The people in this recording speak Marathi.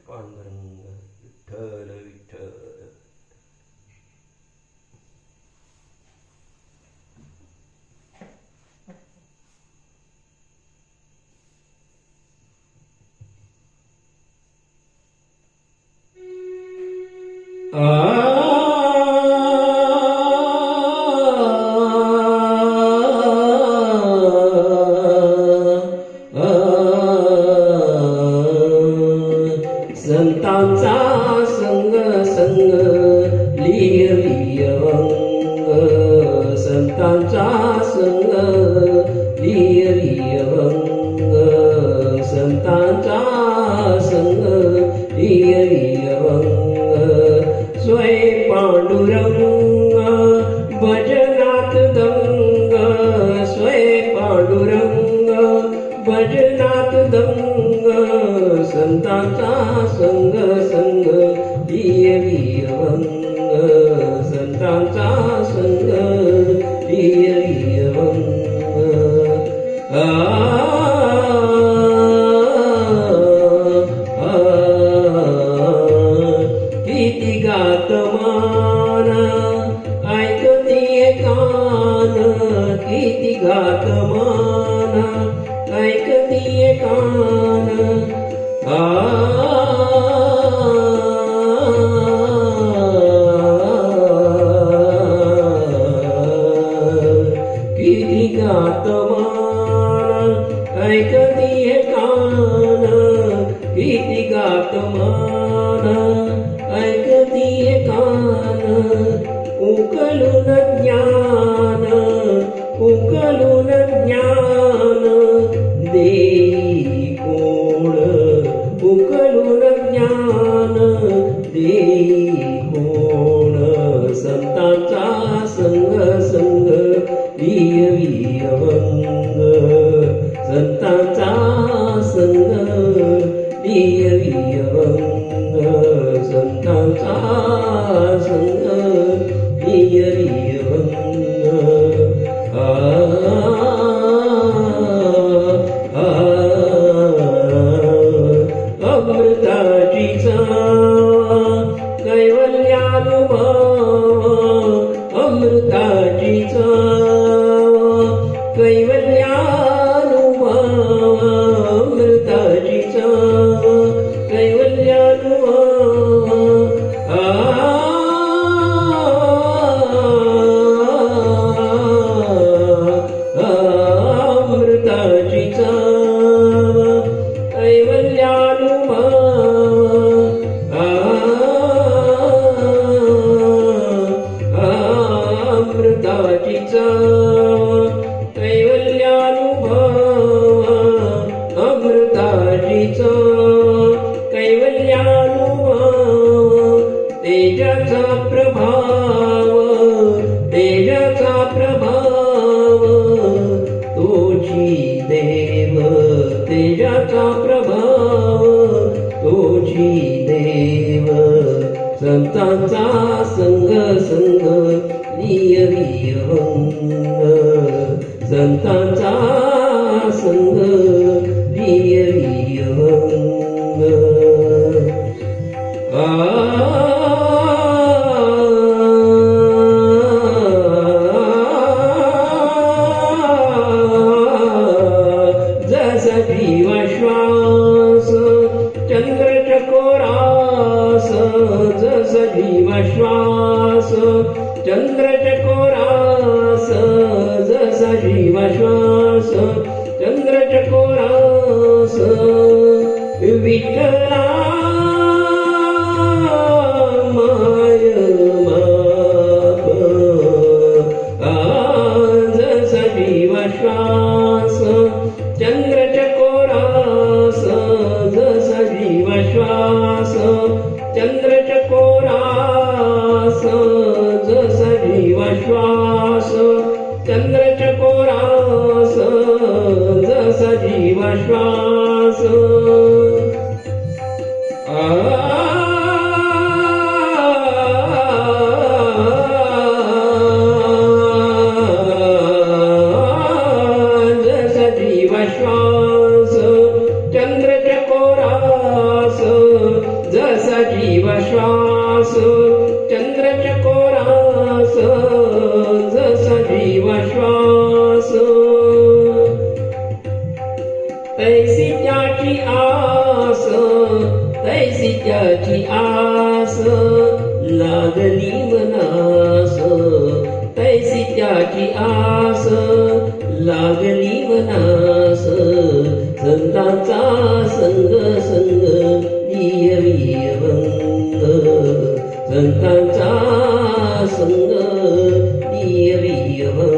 पांडुरंग विठ्ठल विठ्ठल. संतांचा संग संग लिय लिय अंग, संतांचा संग लिय लिय अंग, संतांचा संग लिय लिय अंग. स्वय पांडुरंग भजनात दंग, स्वय पांडुरंग भजनात दंग, संतांचा संग संग लिय लिय अंग, संतांचा संग लिय लिय अंग. किती गातमान ऐकतीये कान, किती गातमान ऐकतीये कान. किती गातमान ऐकतीये कान, किती गातमान ऐकतीये कान. उकलून ज्ञान, उकलून ज्ञान देई कोण, उकलून ज्ञान देई कोण. संतांचा संग संग लिय लिय अंग, संतांचा संग लिय लिय अंग, संतांचा संग लिय लिय अंग. अमृताची चाव कैवल्यानुभव, अमृताची चाव कैवल्यानुभव, अमृताची चाव कैवल्यानुभव. अमृताची चाव कैवल्यानुभव. अमृताची चाव कैवल्यानुभव, अमृताची चाव कैवल्यानुभव. तेजाचा प्रभाव, तेजाचा प्रभाव तोची देव, तेजाचा प्रभाव तोची देव. संतांचा संग संग लिय लिय अंग, संतांचा संग लिय लिय अंग. जसा जीवाश्वास चंद्र चकोरास, जसा जीवाश्वास चंद्र चकोरास, जसा जीवाश्वास चंद्र चकोरास. विठ्ठला माय माप, जसा जीवाश्वास चंद्र चकोरास, जसा जीवाश्वास चंद्र चकोरास, जसा जीवाश्वास चंद्र चकोरास, जसा जीवाश्वास. जसा जीवाश्वास चंद्र चकोरास, त्याची आस लागली मनास, तैसी त्याची आस लागली मनास, संतांचा संग संग नियमियवंग, संतांचा संग नियमियवंग.